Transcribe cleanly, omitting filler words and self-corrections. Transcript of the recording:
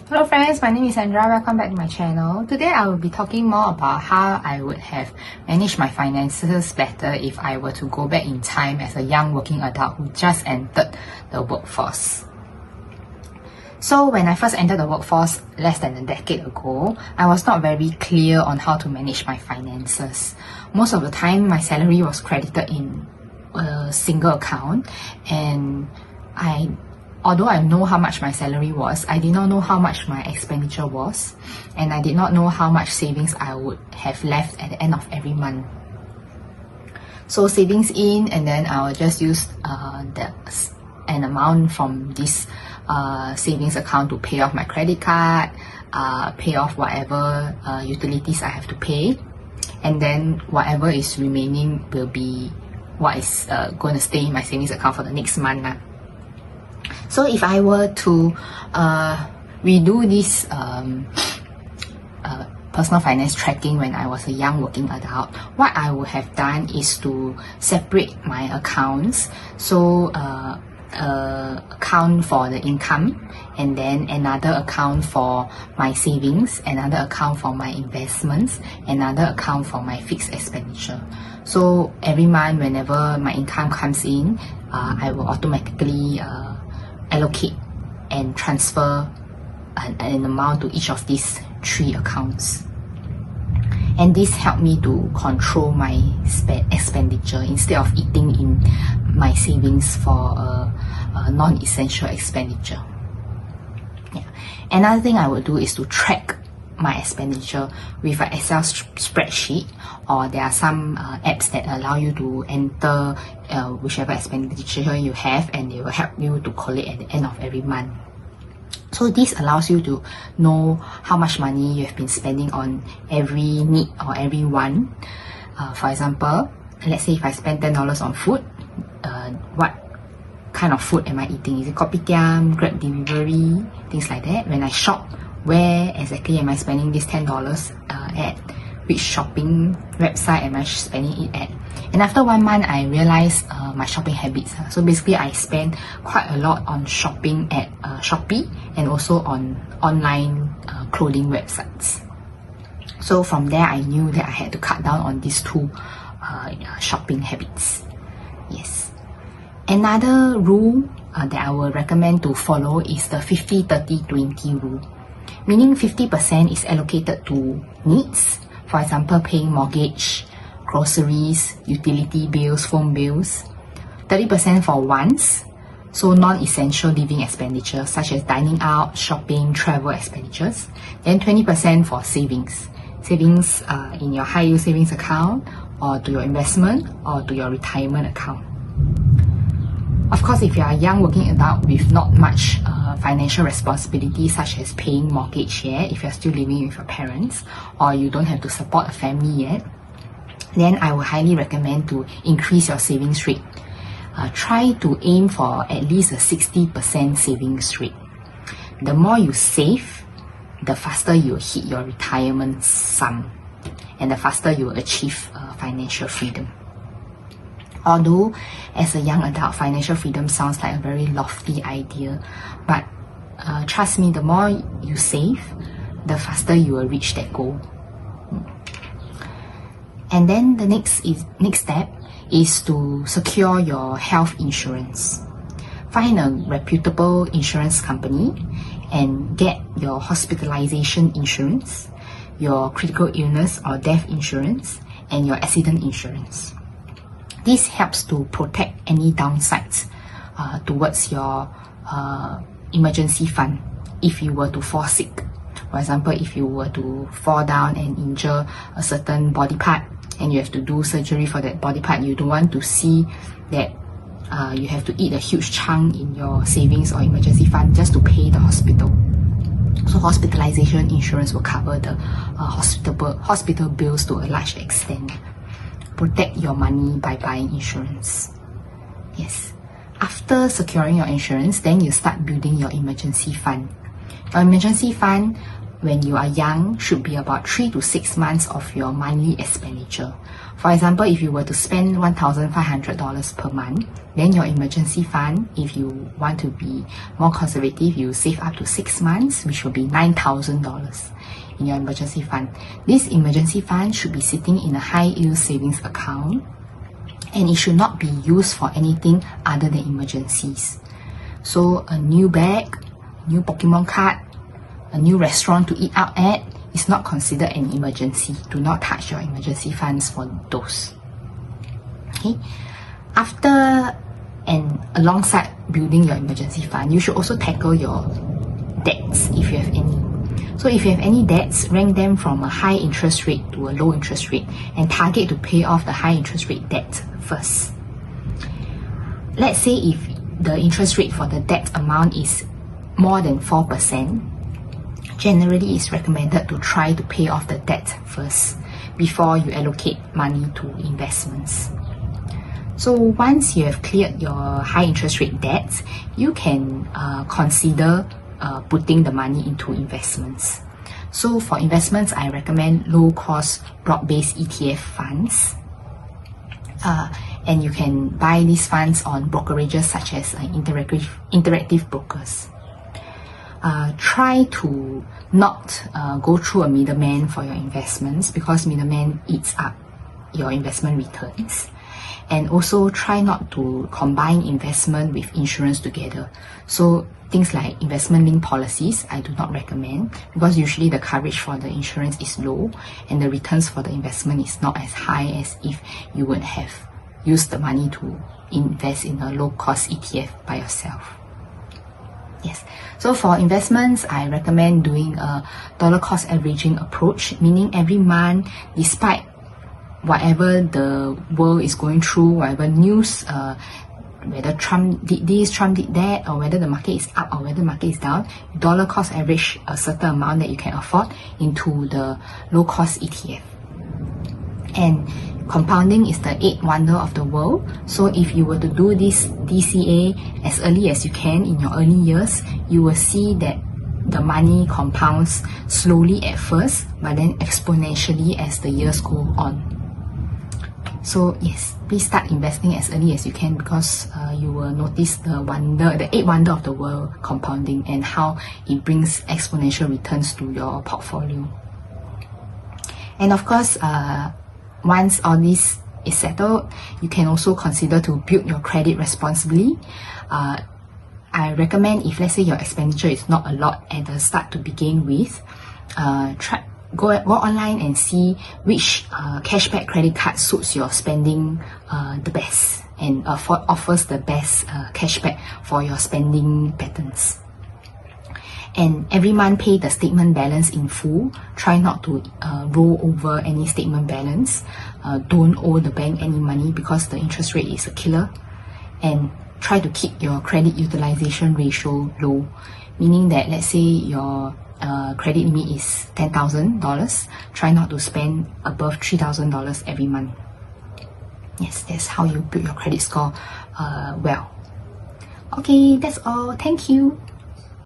Hello friends, my name is Sandra. Welcome back to my channel. Today I will be talking more about how I would have managed my finances better if I were to go back in time as a young working adult who just entered the workforce. So when I first entered the workforce less than a decade ago, I was not very clear on how to manage my finances. Most of the time, my salary was credited in a single account, and although I know how much my salary was, I did not know how much my expenditure was, and I did not know how much savings I would have left at the end of every month. So savings in, and then I will just use an amount from this savings account to pay off my credit card, pay off whatever utilities I have to pay, and then whatever is remaining will be what is going to stay in my savings account for the next month. So if I were to redo this personal finance tracking when I was a young working adult, what I would have done is to separate my accounts. So account for the income, and then another account for my savings, another account for my investments, another account for my fixed expenditure. So every month, whenever my income comes in, I will automatically allocate and transfer an amount to each of these three accounts. And this helped me to control my expenditure instead of eating in my savings for a non-essential expenditure. Yeah. Another thing I would do is to track my expenditure with an Excel spreadsheet, or there are some apps that allow you to enter whichever expenditure you have, and they will help you to collate at the end of every month. So this allows you to know how much money you have been spending on every need or every want. For example, let's say if I spend $10 on food, what kind of food am I eating? Is it kopitiam, Grab delivery, things like that? When I shop, where exactly am I spending this $10 at? Which shopping website am I spending it at? And after 1 month, I realized my shopping habits. So basically, I spend quite a lot on shopping at Shopee and also on online clothing websites. So from there, I knew that I had to cut down on these two shopping habits. Yes. Another rule that I would recommend to follow is the 50-30-20 rule. Meaning 50% is allocated to needs, for example, paying mortgage, groceries, utility bills, phone bills. 30% for wants, so non-essential living expenditure such as dining out, shopping, travel expenditures. Then 20% for savings. Savings in your high-yield savings account, or to your investment, or to your retirement account. Of course, if you are a young working adult with not much financial responsibility, such as paying mortgage yet, if you're still living with your parents, or you don't have to support a family yet, then I would highly recommend to increase your savings rate. Try to aim for at least a 60% savings rate. The more you save, the faster you will hit your retirement sum, and the faster you will achieve financial freedom. Although, as a young adult, financial freedom sounds like a very lofty idea, but trust me, the more you save, the faster you will reach that goal. And then the next step is to secure your health insurance. Find a reputable insurance company and get your hospitalization insurance, your critical illness or death insurance, and your accident insurance. This helps to protect any downsides towards your emergency fund if you were to fall sick. For example, if you were to fall down and injure a certain body part and you have to do surgery for that body part, you don't want to see that you have to eat a huge chunk in your savings or emergency fund just to pay the hospital. So hospitalization insurance will cover the hospital bills to a large extent. Protect your money by buying insurance. Yes. After securing your insurance, then you start building your emergency fund. Your emergency fund, when you are young, should be about 3 to 6 months of your monthly expenditure. For example, if you were to spend $1,500 per month, then your emergency fund, if you want to be more conservative, you save up to 6 months, which will be $9,000 in your emergency fund. This emergency fund should be sitting in a high yield savings account, and it should not be used for anything other than emergencies. So a new bag, new Pokemon card, a new restaurant to eat out at is not considered an emergency. Do not touch your emergency funds for those. Okay. After and alongside building your emergency fund, you should also tackle your debts if you have any. So if you have any debts, rank them from a high interest rate to a low interest rate and target to pay off the high interest rate debt first. Let's say if the interest rate for the debt amount is more than 4%, generally it's recommended to try to pay off the debt first before you allocate money to investments. So once you have cleared your high interest rate debts, you can consider putting the money into investments. So for investments, I recommend low cost broad-based ETF funds. And you can buy these funds on brokerages such as interactive brokers. Try to not go through a middleman for your investments, because middleman eats up your investment returns. And also try not to combine investment with insurance together. So things like investment-linked policies, I do not recommend, because usually the coverage for the insurance is low and the returns for the investment is not as high as if you would have used the money to invest in a low-cost ETF by yourself. Yes, so for investments, I recommend doing a dollar cost averaging approach, meaning every month, despite whatever the world is going through, whatever news, whether Trump did this, Trump did that, or whether the market is up or whether the market is down, dollar cost average a certain amount that you can afford into the low cost ETF. And compounding is the 8th wonder of the world. So if you were to do this DCA as early as you can in your early years, you will see that the money compounds slowly at first, but then exponentially as the years go on. So yes, please start investing as early as you can, because you will notice the 8th wonder of the world, compounding, and how it brings exponential returns to your portfolio. And of course, once all this is settled, you can also consider to build your credit responsibly. I recommend, if let's say your expenditure is not a lot at the start to begin with, go online and see which cashback credit card suits your spending the best and offers the best cashback for your spending patterns. And every month pay the statement balance in full. Try not to roll over any statement balance. Don't owe the bank any money, because the interest rate is a killer. And try to keep your credit utilization ratio low, meaning that let's say your credit limit is $10,000, try not to spend above $3,000 every month. Yes, that's how you build your credit score well. Okay, that's all. Thank you.